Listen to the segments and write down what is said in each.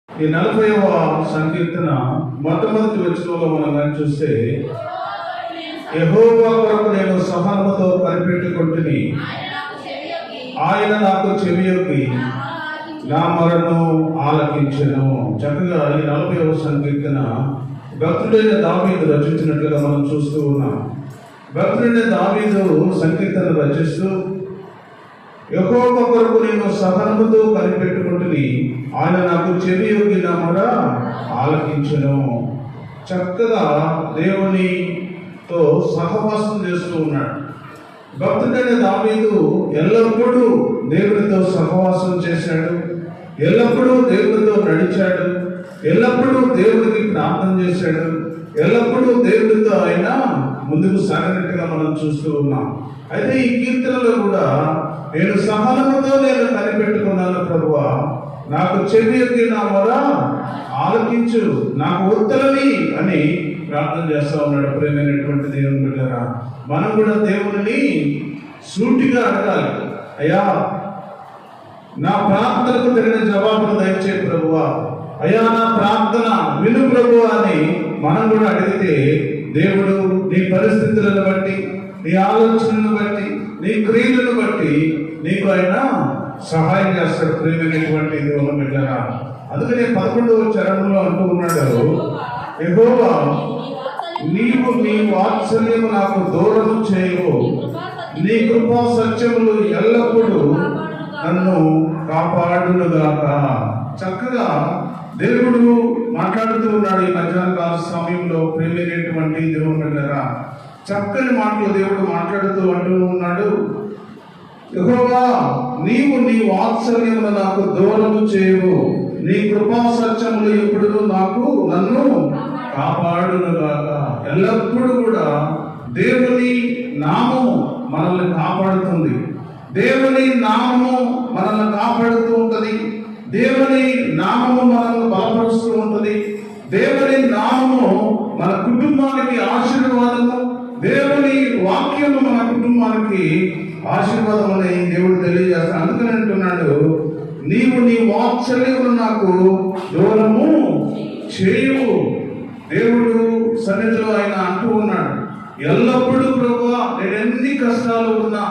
ఈ 40వ సంకీర్తన మొట్టమొదటి వచనంలో మనం కానీ చూస్తే, యెహోవా కొరకు నేను సహనముతో కనిపెట్టుకుంటుని, ఆయన నాకు చెవియొగ్గి నా మొరను ఆలకించెను. చక్కగా ఈ 40వ సంకీర్తన భక్తుడైన దావీదు రచించినట్లుగా మనం చూస్తూ ఉన్నాం. భక్తుడైన దావీదు సంకీర్తన రచిస్తూ, యెహోవా కొరకు నేను సహనముతో కనిపెట్టుకుంటుని, ఆయన నాకు చెవియొగ్గి నా మొర ఆలకించెను. చక్కగా దేవునితో సహవాసం చేస్తూ ఉన్నాడు. భక్తుడైన దావీదు ఎల్లప్పుడూ దేవునితో సహవాసం చేశాడు, ఎల్లప్పుడూ దేవునితో నడిచాడు, ఎల్లప్పుడూ దేవునికి ప్రార్థన చేశాడు, ఎల్లప్పుడూ దేవునితో ఆయన ముందుకు సాగినట్టుగా మనం చూస్తూ ఉన్నాం. అయితే ఈ కీర్తనలో కూడా నేను సహనముతో నేను కనిపెట్టుకున్నాను ప్రభువా, నాకు చెవియొగ్గి నా మొర ఆలకించు, నాకు ఉత్తరని అని ప్రార్థన చేస్తూ ఉన్నాడు. ప్రేమైనటువంటి దేవుని బిడ్డలారా, మనం కూడా దేవుని సూటిగా అడగాలి. అయ్యా, నా ప్రార్థనకు తగిన జవాబును దయచే ప్రభువా, అయ్యా నా ప్రార్థన విను ప్రభువా అని మనం కూడా అడిగితే, దేవుడు నీ పరిస్థితులను బట్టి, నీ ఆలోచనలను బట్టి, నీ క్రియలను బట్టి నీకు ఆయన సహాయం చేస్తాడు. ప్రేమైనటువంటి దేవుని బిడ్డలారా, అందుకనే 11వ చరణంలో అంటూ ఉన్నాడు, యెహోవా నీవు నీ వాత్సల్యము నాకు దూరము చేయవు, నీ కృపా సత్యములు ఎల్లప్పుడూ నన్ను కాపాడునుగాక. చక్కగా దేవుడు మాట్లాడుతూ ఉన్నాడు ఈ మధ్యాహ్న కాల సమయంలో. ప్రేమైనటువంటి దేవుని బిడ్డలారా, చక్కని మాటలు దేవుడు మాట్లాడుతూ అంటూ ఉన్నాడు, యెహోవా నీవు నీ వాత్సల్యమును నాకు దూరము చేయవు, నీ కృపా సత్యములు ఎప్పుడు నన్ను కాపాడునుగాక. ఎల్లప్పుడూ కూడా దేవుని నామము మనల్ని కాపాడుతుంది, దేవుని నామము మనల్ని కాపాడుతూ ఉంటుంది, దేవుని నామము మనల్ని బలపరుస్తూ ఉంటుంది, దేవుని నామము మన కుటుంబానికి ఆశీర్వాదము, దేవుని వాక్యము మన కుటుంబానికి ఆశీర్వాదం అని దేవుడు తెలియజేస్తాడు. అందుకని అంటున్నాడు, నీవు నీ వాత్సల్యమును నాకు దూరము చేయవు. దేవుడు సన్నిధిలో ఆయన అంటూ ఉన్నాడు, ఎల్లప్పుడూ ప్రభువా, నేను ఎన్ని కష్టాలు ఉన్నా,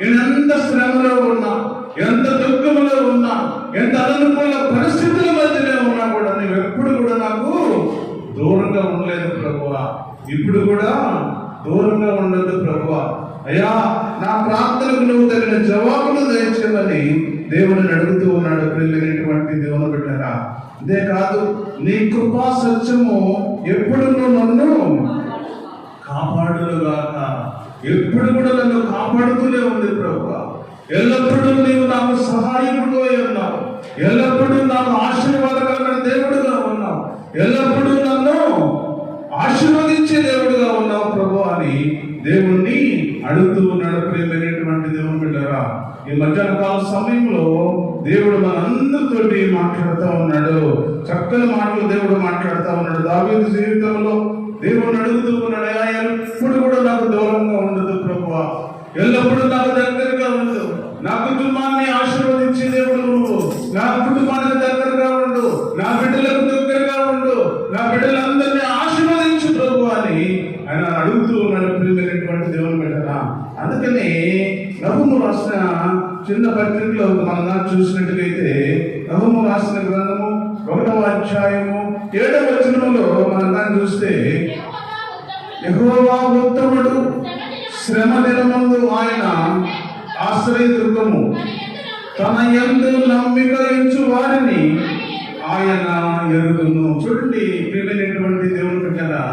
నేను ఎంత శ్రమలో ఉన్నా, ఎంత దుఃఖంలో ఉన్నా, ఎంత అనుకూల పరిస్థితుల మధ్యలో ఉన్నా కూడా నువ్వు ఎప్పుడు కూడా నాకు దూరంగా ఉండలేదు ప్రభువా, ఇప్పుడు కూడా దూరంగా ఉండదు ప్రభువా. అయ్యా, నా ప్రార్థనకు నువ్వు తగిన జవాబును దయచేయమని దేవుడిని అడుగుతూ ఉన్నాడు. ప్రియమైనటువంటి దేవుని బిడ్డలారా, ఇదే కాదు, నీ కృపా సత్యము ఎప్పుడు నన్ను కాపాడునుగాక. ఎప్పుడు కూడా నన్ను కాపాడుతూనే ఉంది ప్రభువా. ఎల్లప్పుడూ నీవు నాకు సహాయకుడు అయి ఉన్నావు, ఎల్లప్పుడూ నాకు ఆశీర్వాదకరమైన దేవుడుగా ఉన్నావు, ఎల్లప్పుడూ నన్ను ఆశీర్వదించే దేవుడుగా ఉన్నావు ప్రభు అని దేవుణ్ణి అడుగుతూ ఉన్నాడు. ప్రియమైనటువంటి దేవుని బిడ్డలారా, ఈ మధ్యాహ్న కాల సమయంలో దేవుడు మనందరితోటి మాట్లాడుతూ ఉన్నాడు. చక్కని మాటలు దేవుడు మాట్లాడుతూ ఉన్నాడు. దావీదు జీవితంలో దేవుడిని అడుగుతూ ఉన్నాడు, ఎప్పుడు కూడా నాకు దూరంగా ఉండదు ప్రభువా, ఎల్లప్పుడూ నాకు దగ్గరగా ఉండు, నా కుటుంబాన్ని ఆశీర్వదించే దేవుడు నువ్వు, నా కుటుంబానికి దగ్గరగా ఉండు, నా బిడ్డలకు దగ్గరగా ఉండు, నా బిడ్డలందరినీ ఆశీర్వదించు ప్రభు అని ఆయన అడుగుతూ ఉన్నాడు. ప్రియమైనటువంటి దేవుని బిడ్డలారా, అందుకని నహూము రాసిన చిన్న పత్రికలో మనం చూసినట్టుగైతే, నహూము రాసిన గ్రంథము 1వ అధ్యాయము 7వ వచనంలో మనం చూస్తే, యెహోవా ఉత్తముడు, శ్రమ దినమందు ఆయన ఆశ్రయదుర్గము, తన యందు నమ్మిక ఉంచు వారిని ఆయన ఎరుగును. చూడండి ప్రియమైనటువంటి దేవుని బిడ్డలారా,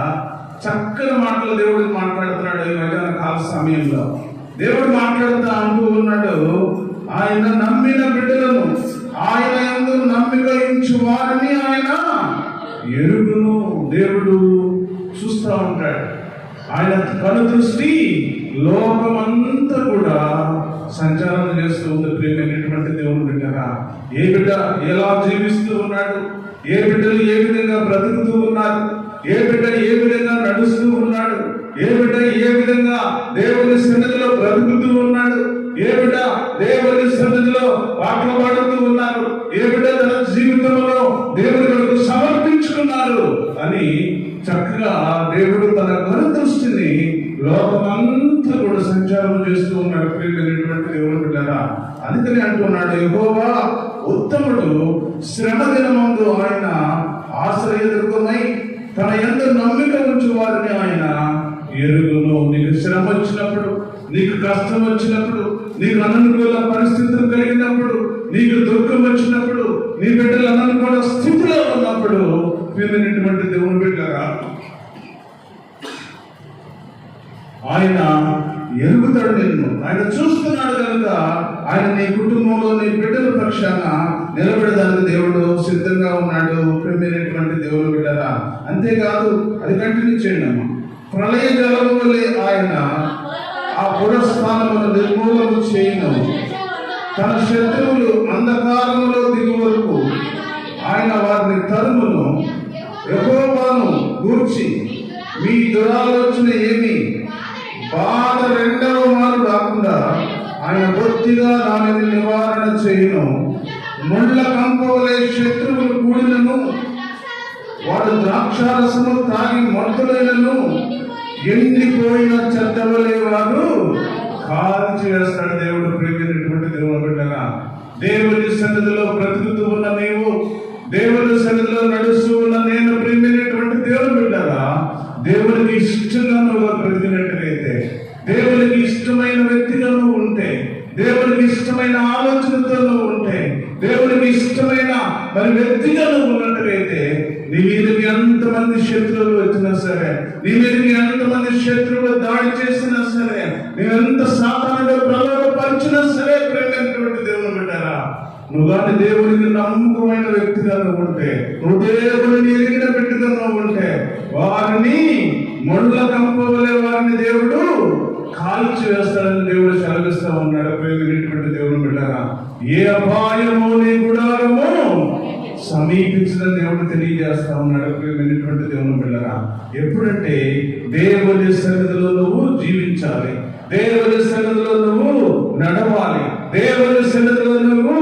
చక్కని మాటలు దేవుడు మాట్లాడుతున్నాడు. ఈ మధ్యాహ్న కాల సమయంలో దేవుడు మాట్లాడుతూ అంటూ ఉన్నాడు, ఆయన నమ్మిన బిడ్డలను, ఆయన యందు నమ్మిక ఉంచు వారిని ఆయన ఎరుగును. దేవుడు చూస్తూ ఉంటాడు. ఆయన కనుదృష్టి లోకమంతా కూడా సంచారం చేస్తూ ఉంది. ప్రియమైనటువంటి దేవుని బిడ్డగా, ఏ బిడ్డ ఎలా జీవిస్తూ ఉన్నాడు, ఏ బిడ్డలు ఏ విధంగా బ్రతుకుతూ ఉన్నారు, ఏ బిడ్డ ఏ విధంగా నడుస్తూ ఉన్నాడు, ఏ బిడ్డ ఏ విధంగా దేవుని సన్నిధిలో బ్రతుకుతూ ఉన్నాడు, ఏ బిడ్డ దేవుని సన్నిధిలో పాటలు పాడుతూ ఉన్నారు, ఏ బిడ్డ తన జీవితంలో దేవుని ఉన్నారు అని చక్కగా దేవుడు తన కనుదృష్టిని లోకమంతా కూడా సంచారం చేస్తూ ఉన్నాడు. ప్రియమైనటువంటి దేవుని బిడ్డలారా, అందుకని అంటున్నాడు, యెహోవా ఉత్తముడు, శ్రమ దినమందు ఆయన ఆశ్రయదుర్గమై తన యందు నమ్మిక ఉంచు వారిని ఆయన ఎరుగును. నీకు శ్రమ వచ్చినప్పుడు, నీకు కష్టం వచ్చినప్పుడు, నీకు అననుకూల పరిస్థితులు కలిగినప్పుడు, నీకు దుఃఖం వచ్చినప్పుడు, నీ బిడ్డలు అననుకూల స్థితిలో ఉన్నప్పుడు, ప్రియమైనటువంటి దేవుని బిడ్డలారా, ఆయన ఎరుగుతాడు నిన్ను. ఆయన చూస్తున్నాడు కనుక ఆయన నీ కుటుంబంలో నీ బిడ్డల పక్షాన నిలబడడానికి దేవుడు సిద్ధంగా ఉన్నాడు. ప్రియమైనటువంటి దేవుని బిడ్డలారా, అంతేకాదు, అది కంటిన్యూ చేయండి అమ్మా. ప్రళయ జలము వలె ఆయన ఆ పురస్థానమును నిర్మూలన చేయను. తన శత్రువులు అంధకారములో దిగు వరకు ఆయన వారిని తరుమును. యెహోవాను గూర్చి మీ దురాలోచన ఏమి? బాధ రెండవ మారు రాకుండా ఆయన బొత్తిగా దానిని నివారణ చేయను. ముళ్ళ కంపవలే శత్రువులు కూడినను, వాడు ద్రాక్షారసము తాగి మత్తులైనను, ఎండిపోయిన చెత్తవలే వారు కాల్చి వేస్తాడు దేవుడు. ప్రియమైనటువంటి దేవుని బిడ్డలారా, దేవుని సన్నిధిలో బ్రతుకుతూ ఉన్న నీవు, దేవుని సన్నిధిలో నడుస్తూ ఉన్న నేను, ప్రియమైనటువంటి దేవుని బిడ్డలారా, దేవునికి ఇష్టంగా నువ్వు బ్రతికినట్టుగైతే, దేవునికి ఇష్టమైన వ్యక్తిగా నువ్వు ఉంటే, దేవునికి ఇష్టమైన ఆలోచనతో నువ్వు ఉంటే, దేవునికి ఇష్టమైన మరి వ్యక్తిగా నువ్వు ఉన్నట్టుగైతే, నీ మీదకి ఎంతమంది శత్రువులు వచ్చినా సరే, నీ మీదకి ఎంతమంది శత్రువులు దాడి చేసినా సరే, నువ్వెంత సాతానుగా ప్రలోభపరిచినా సరే, ప్రేమైనటువంటి దేవుని బిడ్డలారా, నువ్వు కానీ దేవునికి నమ్మకమైన వ్యక్తిగా నువ్వు ఉంటే, నువ్వు దేవుడిని ఎరిగిన బిడ్డగా నువ్వు ఉంటే, వారిని ముళ్ళ కంపవలే వారిని దేవుడు కాల్చి వేస్తాడని దేవుడు సెలవిస్తా ఉన్నాడు. ప్రియమైనటువంటి దేవుని బిడ్డలారా, ఏ అపాయము నీ గుడారము సమీపించదని దేవుడు తెలియజేస్తా ఉన్నాడు. ప్రియమైనటువంటి దేవుని బిడ్డలారా, ఎప్పుడంటే దేవుని సన్నిధిలో నువ్వు జీవించాలి, దేవుని సన్నిధిలో నువ్వు నడవాలి, దేవుని సన్నిధిలో నువ్వు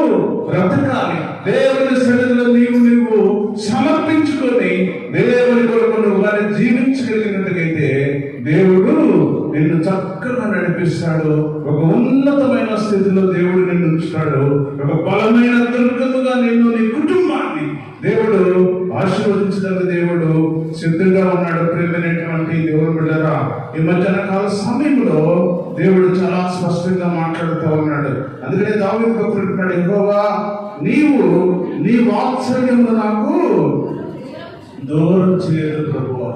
బ్రతకాలి, దేవుని సన్నిధిలో నువ్వు సమర్పించుకొని దేవుని కొరకు నువ్వు వారిని జీవించగలిగినట్టుగైతే దేవుడు నిన్ను చక్కగా నడిపిస్తాడు. ఒక ఉన్నతమైన స్థితిలో దేవుడు నిన్ను ఉంచుతాడు. ఒక బలమైన దుర్గముగా నిన్ను, నీ కుటుంబాన్ని దేవుడు ఆశీర్వదించడానికి దేవుడు సిద్ధంగా ఉన్నాడు. ప్రియమైనటువంటి దేవుని బిడ్డలారా, ఈ మధ్యాహ్న కాల సమయంలో దేవుడు చాలా స్పష్టంగా మాట్లాడుతూ ఉన్నాడు. అందుకనే దావీదు భక్తుడు అంటున్నాడు, యెహోవా నీవు నీ వాత్సల్యమును నాకు దూరం చేయదు ప్రభువా.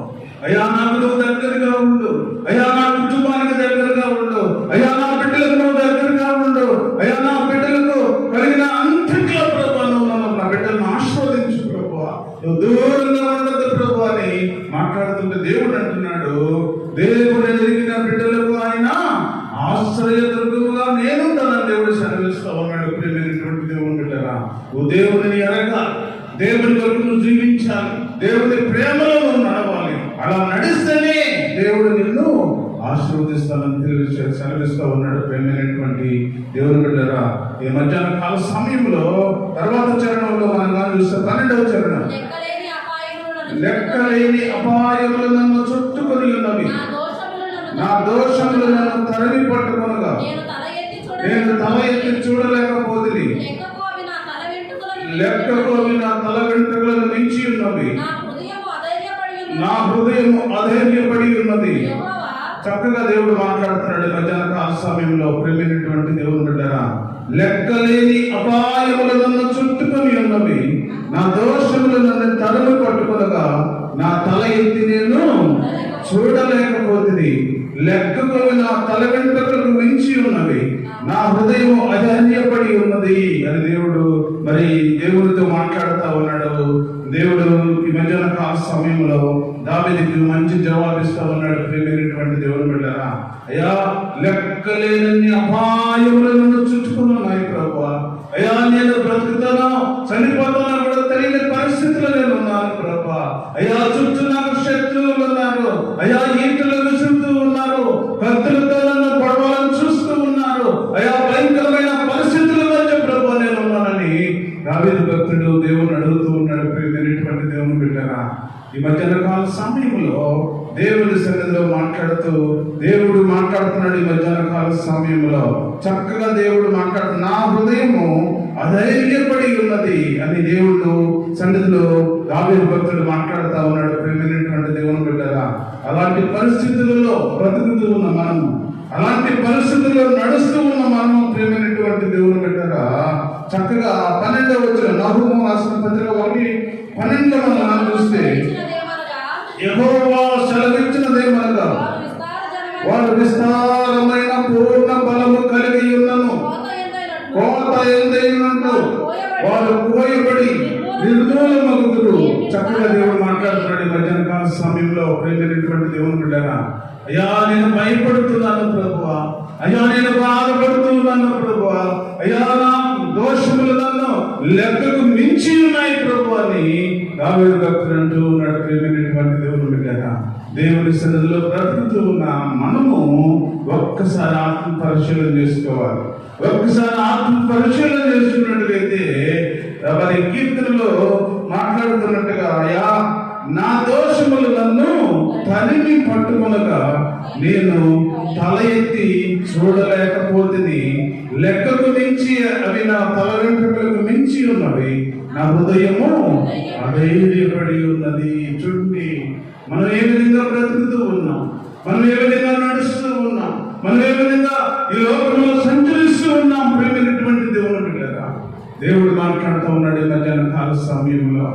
అయ్యా నాకు నువ్వు దగ్గరగా ఉండు, అయ్యా నా కుటుంబానికి దగ్గరగా ఉండు, అయ్యా నా బిడ్డలకు నువ్వు దగ్గరగా ఉండు, అయ్యా నా బిడ్డలకు కలిగిన అంతట్లో ప్రభువా నువ్వు నా బిడ్డలను ఆశీర్వదించు ప్రభువా, నువ్వు దూరంగా ఉండదు ప్రభువా అని మాట్లాడుతుంటే దేవుడు అంటున్నాడు, దేవుడు ఎదిగిన బిడ్డలకు ఆయన ఆశ్రయదుర్గముగా నేను తనని దేవుడు సెలవిస్తా ఉన్నాడు. ప్రియమైనటువంటి దేవుని బిడ్డలారా, నువ్వు దేవుడిని ఎరగాలి, దేవుని కొరకు నువ్వు జీవించాలి, దేవుని ప్రేమలో నువ్వు నడవాలి. అలా నడిస్తేనే దేవుడు నిన్ను ఆశీర్వదిస్తానని సెలవిస్తా ఉన్నాడు. ప్రేమైనటువంటి దేవుని బిడ్డలారా, ఈ మధ్యాహ్న కాల సమయంలో తర్వాత చరణంలో మనం చూస్తే 12వ చరణం, లెక్కలేని అపాయములు నన్ను చుట్టుకొని ఉన్నవి, నా దోషములు నన్ను తరిమి పట్టుకొనగా నేను తల ఎత్తి చూడలేకపోతుంది, లెక్కకు నా తల వెంట్రుకలను మించి ఉన్నవి, నా హృదయము అధైర్యపడి ఉన్నది. చక్కగా దేవుడు మాట్లాడుతున్నాడు మధ్యాహ్న కాల సమయంలో. ప్రేమైనటువంటి దేవుని బిడ్డలారా, లెక్కలేని అపాయములు నన్ను చుట్టుకొని ఉన్నవి, నా దోషములు నన్ను తరిమి పట్టుకొనగా నా తల ఎత్తి నేను చూడలేకపోతుంది, లెక్కకు నా తల వెంట్రుకలకు మించి ఉన్నవి, నా హృదయం అధైర్యపడి ఉన్నది అని దేవుడు మరి దేవుడితో మాట్లాడుతూ ఉన్నాడు. దేవుడు ఈ మధ్యాహ్న కాల సమయంలో దావీదుకి మంచి జవాబిస్తా ఉన్నాడు. ప్రియమైనటువంటి దేవుని బిడ్డలారా, అయ్యా లెక్కలేనన్ని అపాయములను చుట్టుకుని ఉన్నాయి ప్రభువా, అయ్యా నేను బ్రతుకుతానో చనిపోతానో కూడా తెలియని పరిస్థితుల్లో నేను ఉన్నాను ప్రభువా, అయ్యా చుట్టూ నాకు శత్రువులు ఉన్నారు, అయ్యా ఈటలు విసురుతూ ఉన్నారు, కత్తులతో నన్ను పొడవాలని చూస్తూ ఉన్నారు, అయ్యా భయంకరమైన పరిస్థితుల మధ్య ప్రభువా నేను ఉన్నానని దావీదు భక్తుడు దేవుని అడుగుతూ ఉన్నాడు. ప్రియమైనటువంటి దేవుని బిడ్డరా, ఈ మధ్యాహ్న కాల సమయంలో దేవుని సన్నిధిలో దేవుడు మాట్లాడుతున్నాడు. ఈ మధ్యాహ్న కాల సమయంలో చక్కగా దేవుడు మాట్లాడుతూ నా హృదయము అధైర్యపడి ఉన్నది అని దేవుడు సన్నిధిలో దావీదు భక్తుడు మాట్లాడుతూ ఉన్నాడు. ప్రేమైనటువంటి దేవుని బిడ్డరా, అలాంటి పరిస్థితులలో బ్రతుకుతూ ఉన్న మనము, అలాంటి పరిస్థితుల్లో నడుస్తూ ఉన్న మనము, ప్రేమైనటువంటి దేవుని బిడ్డరా, చక్కగా 12వ వచనం నహూము రాసిన పత్రిక 1:12 మనం చూస్తే యెహోవా సెలవిచ్చినదేమనగా వారు విస్తారమైన పూర్ణ బలము కలిగి ఉన్నను, కోత ఎందైనట్లు వారు కోయబడి నిర్మూలమగుదురు. చక్కగా దేవుడు మాట్లాడుతున్నాడు ఈ మధ్యాహ్న కాల సమయంలో. ప్రేమైనటువంటి దేవుని బిడ్డరా, అయ్యా నేను భయపడుతున్నాను ప్రభువా, అయ్యా నేను బాధపడుతున్నాను ప్రభువా, అయ్యా నా దోషములు నన్ను లెక్కకు మించి ఉన్నాయి ప్రభు అని దావీదు భక్తుడు అంటూ ఉన్నాడు. ప్రేమైనటువంటి దేవుని బిడ్డరా, దేవుని సన్నిధిలో బ్రతుకుతూ ఉన్న మనము ఒక్కసారి ఆత్మ పరిశీలన చేసుకోవాలి. ఒక్కసారి ఆత్మ పరిశీలన చేసుకున్నట్లయితే మరి కీర్తనలో మాట్లాడుతున్నట్టుగా, అయ్యా నా దోషములు నన్ను తరిమి పట్టుకొనగా నేను తల ఎత్తి చూడలేకపోతుంది, లెక్కకు మించి అవి నా తల వెంట్రుకలకు మించి ఉన్నవి, నా హృదయము అధైర్యపడి ఉన్నది. చూడండి, మనం ఏ విధంగా బ్రతుకుతూ ఉన్నాం, మనం ఏ విధంగా నడుస్తూ ఉన్నాం, మనం ఏ విధంగా ఈ లోకంలో సంచరిస్తూ ఉన్నాం. ప్రేమైనటువంటి దేవుని బిడ్డరా, దేవుడు మాట్లాడుతూ ఉన్నాడు ఈ మధ్యాహ్న కాల సమయంలో.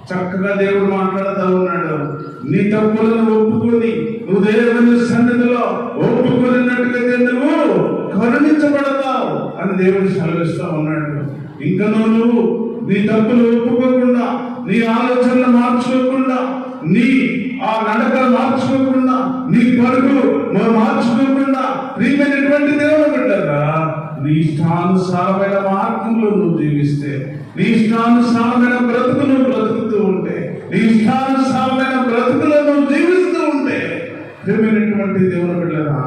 చక్కగా దేవుడు మాట్లాడుతూ ఉన్నాడు. నీ తప్పులను ఒప్పుకొని నువ్వు దేవుని సన్నిధిలో ఒప్పుకొనినట్టుగా నువ్వు కరుణించబడతావు అని దేవుడు సెలవిస్తూ ఉన్నాడు. ఇంకా నువ్వు నీ తప్పులు ఒప్పుకోకుండా, నీ ఆలోచనలు మార్చుకోకుండా, నీ ఆ నడకలు మార్చుకోకుండా, నీ పరుగులు మార్చుకోకుండా, ప్రియమైనటువంటి దేవుడు బిడ్డరా, నీ ఇష్టానుసారమైన మార్గంలో నువ్వు జీవిస్తే, నీ ఇష్టానుసారమైన బ్రతుకును బ్రతుకుతూ ఉంటే, నీ ఇష్టానుసారమైన బ్రతుకులో నువ్వు జీవిస్తూ ఉంటే, ప్రియమైనటువంటి దేవుని బిడ్డరా,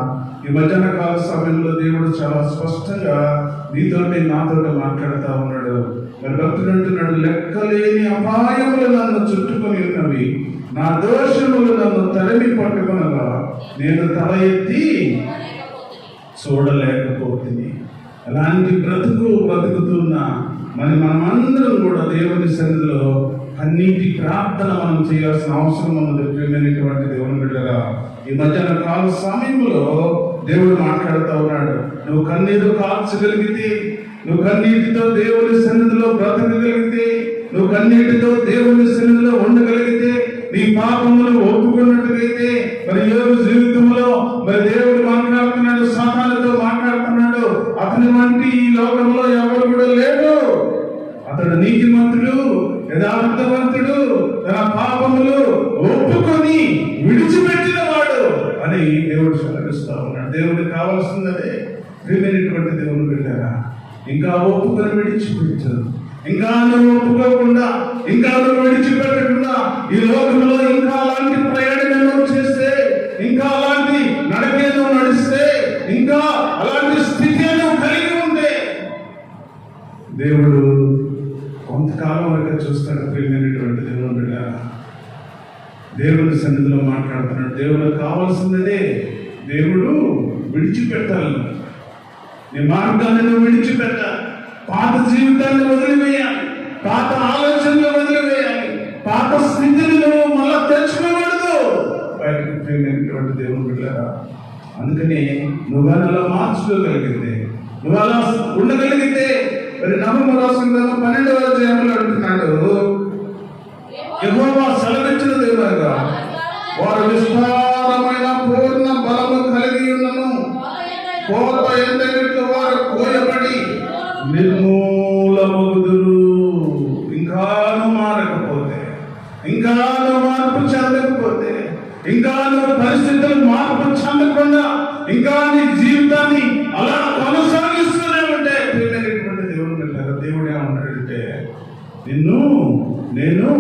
ఈ మధ్యాహ్న కాల సమయంలో దేవుడు చాలా స్పష్టంగా నీతోటి నాతోటి మాట్లాడుతూ ఉన్నాడు. మరి భక్తుడు అంటున్నాడు, లెక్కలేని అపాయములు నన్ను చుట్టుకొని ఉన్నవి, నా దోషములు నన్ను తరిమి పట్టుకొనగా నేను తల ఎత్తి చూడలేకపోతుంది. అలాంటి బ్రతుకుతున్న మనమందరం కూడా దేవుని సన్నిధిలో కన్నీటి ప్రార్థన మనం చేయాల్సిన అవసరం ఉన్నది. ప్రియమైనటువంటి దేవుని బిడ్డగా, ఈ మధ్యాహ్న కాల సమయంలో దేవుడు మాట్లాడుతూ ఉన్నాడు. నువ్వు కన్నీరు కాల్చగలిగితే, నువ్వు కన్నీటితో దేవుని సన్నిధిలో బ్రతకగలిగితే, నువ్వు కన్నీటితో దేవుని సన్నిధిలో ఉండగలిగితే, నీ పాపములు ఒప్పుకున్నట్టుగైతే, మరి యోబు జీవితంలో మరి దేవుడు మాట్లాడుతున్నాడు, సాతానుతో మాట్లాడుతున్నాడు. అతని వంటి ఈ లోకంలో ఎవరు కూడా లేడు. అతడు నీతిమంతుడు, యథార్థవంతుడు, తన పాపములు ఒప్పుకొని విడిచిపెట్టిన వాడు అని దేవుడు సెలవిస్తా ఉన్నాడు. దేవుడికి కావాల్సిందే. ప్రియమైనటువంటి దేవుని బిడ్డరా, ఇంకా ఒప్పుకొని విడిచిపెట్టారు, ఇంకా నువ్వు ఒప్పుకోకుండా, ఇంకా నువ్వు విడిచిపెట్టకుండా ఈ లోకంలో ఇంకా అలాంటి ప్రయాణం చేస్తే, ఇంకా అలాంటి నడకేదో నడిస్తే, ఇంకా అలాంటి స్థితి కలిగి ఉంటే దేవుడు కొంతకాలం వరకు చూస్తాడు. ప్రియమైనటువంటి దేవుని బిడ్డ, దేవుని సన్నిధిలో మాట్లాడుతున్నాడు. దేవుడికి కావాల్సినదే దేవుడు విడిచిపెట్టాలి. నీ మార్గాన్ని నువ్వు విడిచిపెట్టాలి, పాత జీవితాన్ని వదిలివేయాలి, పాత ఆలోచనలు వదిలివేయాలి, పాత స్థితిని నువ్వు మళ్ళా తెచ్చుకోకూడదు. బయటకు ప్రియమైనటువంటి దేవుని బిడ్డలారా, అందుకని నువ్వు అలా మార్చుకోగలిగితే, నువ్వు అలా ఉండగలిగితే, మరి నహూము రాసిన 12వ అధ్యాయంలో అంటున్నాడు, యెహోవా సెలవిచ్చిన దేవుడుగా వారు విస్తారమైన పూర్ణ బలము కలిగి ఉన్నను, కోత ఎందైనట్లు వారు కోయబడి నిర్మూలమగుదురు. ఇంకాను మారకపోతే, ఇంకాను మార్పు చెందకపోతే, ఇంకా పరిస్థితులు మార్పు చెందకుండా, ఇంకా నీ జీవితాన్ని అలా కొనసాగిస్తూనే ఉంటే, ప్రియమైనటువంటి దేవుడు అంటారు, దేవుడు ఏమంటాడంటే, నేను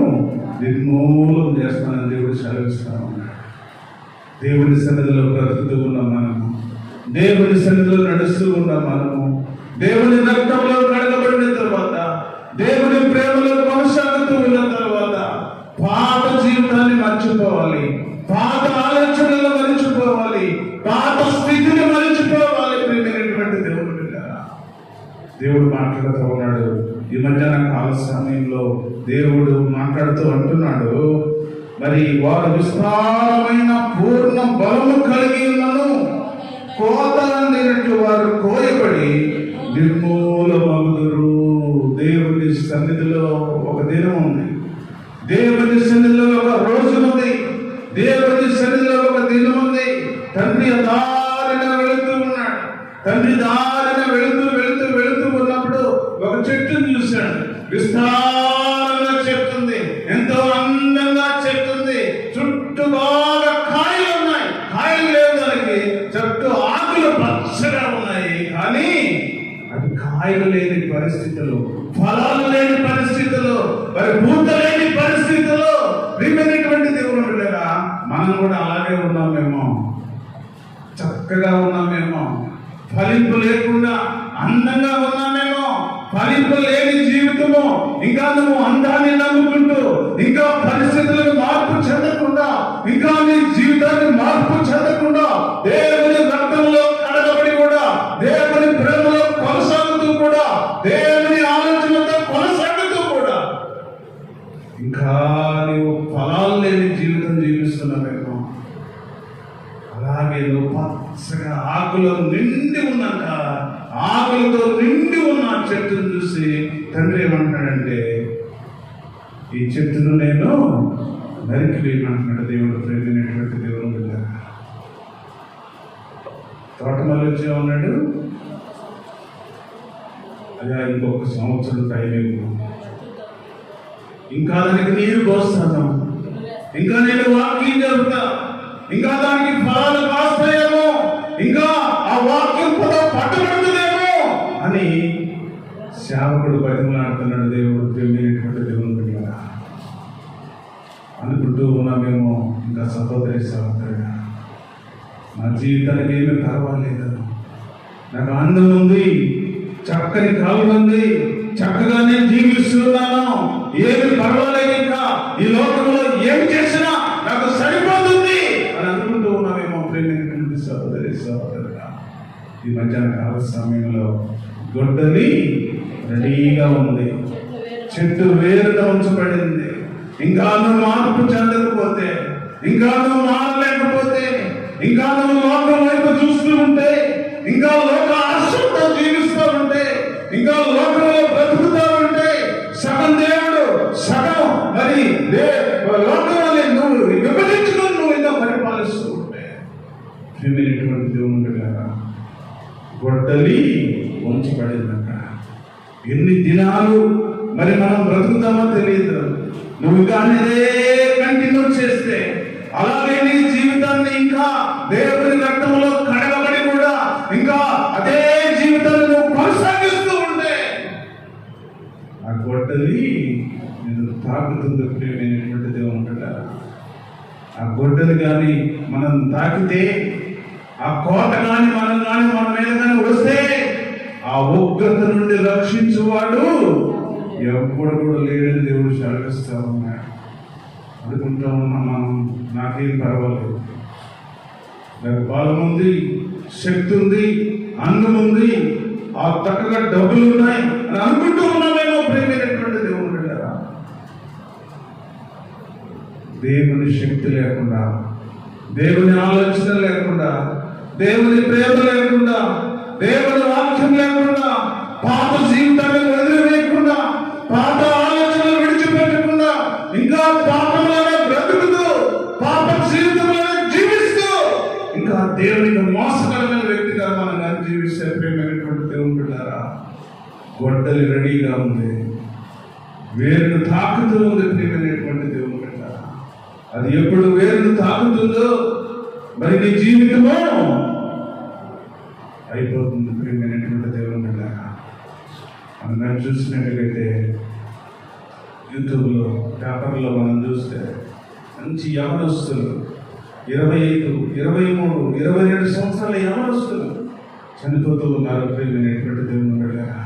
నిర్మూలం చేస్తానని దేవుడు సెలవిస్తాను. దేవుని సన్నిధిలో బ్రతుకుతూ ఉన్న మనము, దేవుని సన్నిధిలో నడుస్తూ ఉన్న మనము, దేవుని రక్తంలో కడగబడిన తర్వాత, దేవుని ప్రేమలో కొనసాగుతూ ఉన్న తర్వాత, మర్చిపోవాలి, పాత ఆలోచనలు మర్చిపోవాలి, పాత స్థితిని మర్చిపోవాలి. ప్రియమైనటువంటి దేవుడు బిడ్డలారా, దేవుడు మాట్లాడుతూ ఉన్నాడు. ఈ మధ్యాహ్న కాల సమయంలో దేవుడు మాట్లాడుతూ అంటున్నాడు, మరి వారు విస్తారమైన పూర్ణ బలము కలిగి ఉన్నను, కోత అందినట్లు వారు కోయబడి నిర్మూలమగుదురు. దేవుని సన్నిధిలో ఒక దినం ఉంది, దేవుని సన్నిధిలో ఒక రోజు ఉంది, దేవుని సన్నిధిలో ఒక దినం ఉంది. తండ్రి దారిన వెళుతూ ఉన్నాడు. తండ్రి దారిన వెళుతూ వెళుతూ వెళుతూ ఉన్నప్పుడు ఒక చెట్టును చూశాడు. విస్తారంగా చెట్టుంది, ఎంతో అందంగా చెట్టుంది, చుట్టూ బాగా కాయలు ఉన్నాయి. కాయలు లేవు దానికి, చుట్టూ ఆకులు పచ్చగా ఉన్నాయి. కానీ అది కాయలు లేని పరిస్థితులు, ఫలాలు లేని పరిస్థితులు, మరి పూత లేని పరిస్థితులు. ప్రియమైనటువంటి దేవుని బిడ్డలారా, మనం కూడా అలాగే ఉన్నామేమో, చక్కగా ఉన్నామేమో, ఫలింపు లేకుండా అందంగా ఉన్నామేమో, ఫలింపు లేని జీవితము. ఇంకా నువ్వు అందాన్ని నమ్ముకుంటూ, ఇంకా పరిస్థితులకు మార్పు చెందకుండా, ఇంకా నీ జీవితాన్ని మార్పు చెందకుండా, దేవుని రక్తంలో కడగబడి కూడా, దేవుని ప్రేమలో కొనసాగుతూ కూడా, దేవుని ఆలోచనతో కొనసాగుతూ కూడా ఇంకా నీవు ఫలాలు లేని జీవితం జీవిస్తున్నావేమో. అలాగే నువ్వు పచ్చగా ఆకులు నిండి ఉన్నాక, ఆకులతో నిండి ఉన్న చెట్టును చూసి తండ్రి ఏమంటాడంటే, ఈ చెట్టును నేను నరికి వేయమంటున్నాడు దేవుడు. ప్రేమైనటువంటి దేవుడు బిడ్డ, తోటమాలి వచ్చేమన్నాడు, అదే ఇంకొక సంవత్సరం టైం ఇవ్వు, ఇంకా దానికి నీరు పోస్తాను, ఇంకా నేను వాక్యం చెబుతా, ఇంకా దానికి ఫలాలు కాస్తాయేమో, ఇంకా ఆ వాక్యం పదం పట్టుబడుతుందేమో అని సేవకుడు బతిమలాడుతున్నాడు. దేవుడు ప్రేమైనటువంటి దేవుని బిడ్డలారా, అనుకుంటూ ఉన్నామేమో, ఇంకా సహోదరి సహోదరుడా, నా జీవితానికి ఏమీ పర్వాలేదు, నాకు అందం ఉంది, చక్కని కాలం ఉంది, చక్కగానే జీవిస్తున్నాను, ఏమి పర్వాలేదు, ఇంకా ఈ లోకంలో ఏం చేసినా నాకు సరిపోతుంది అని అనుకుంటూ ఉన్నామేమో. ప్రేమైనటువంటి సహోదరి సహోదరుడా, ఈ మధ్యాహ్న కాల సమయంలో గొడ్డలి రెడీగా ఉంది, చెట్టు వేరుగా ఉంచబడింది. ఇంకా నువ్వు మార్పు చెందకపోతే, ఇంకా నువ్వు మారలేకపోతే, ఇంకా నువ్వు లోకం వైపు చూస్తూ ఉంటే, ఇంకా లోక ఆశతో జీవిస్తూ ఉంటే, ఇంకా లోకంలో బ్రతుకుతూ ఉంటే, సగం దేవుడు సగం మరి లోకంలో నువ్వు విభజించుకొని నువ్వు ఇంకా పరిపాలిస్తూ ఉంటే, ప్రియమైనటువంటి దేవుని బిడ్డలారా, గొడ్డలి ఉంచబడిందట. ఎన్ని దినాలు మరి మనం బ్రతుకుతామో తెలియదు. నువ్వు కానీ అదే కంటిన్యూ చేస్తే, అలాగే నీ జీవితాన్ని ఇంకా దేవుని రక్తంలో కడగబడి కూడా ఇంకా అదే జీవితాన్ని నువ్వు కొనసాగిస్తూ ఉంటే, ఆ గొడ్డలి నేను తాకుతుంది. ప్రియమైనటువంటి దేవుని బిడ్డలారా, ఆ గొడ్డలి కానీ మనం తాకితే, ఆ కోట కానీ మనం కానీ మన మీద కానీ వస్తే, ఆ ఉగ్రత నుండి రక్షించువాడు ఎప్పుడు కూడా లేడని దేవుడు సెలవిస్తా ఉన్నాడు. అనుకుంటూ ఉన్నాం మనం, నాకేం పర్వాలేదు, నాకు బలం ఉంది, శక్తి ఉంది, అందం ఉంది, ఆ చక్కగా డబ్బులు ఉన్నాయి అని అనుకుంటూ ఉన్నామేమో. ప్రేమైనటువంటి దేవుడు బిడ్డలారా, దేవుని శక్తి లేకుండా, దేవుని ఆలోచన లేకుండా, దేవుని ప్రేమ లేకుండా, దేవుని వాక్యం లేకుండా, పాత జీవితాన్ని వదిలివేయకుండా, పాత ఆలోచనలు విడిచిపెట్టకుండా, ఇంకా పాపంలోనే బ్రతుకుతూ, పాప జీవితంలోనే జీవిస్తూ, ఇంకా దేవునికి మోసకరమైన వ్యక్తిగా మనం జీవిస్తే, ప్రేమైనటువంటి దేవుని బిడ్డలారా, గొడ్డలి రెడీగా ఉంది, వేరును తాకుతూ ఉంది. ప్రియమైనటువంటి దేవుని బిడ్డలారా, అది ఎప్పుడు వేరును తాకుతుందో మరి నీ జీవితము అయిపోతుంది. ప్రియమైనటువంటి దేవుని బిడ్డలారా, మనం చూసినట్లయితే యూట్యూబ్లో, పేపర్లో మనం చూస్తే మంచి యవనస్తులు, 25, 23, 27 సంవత్సరాల యవనస్తులు చనిపోతూ ఉన్నారు. ప్రియమైనటువంటి దేవుని బిడ్డలారా,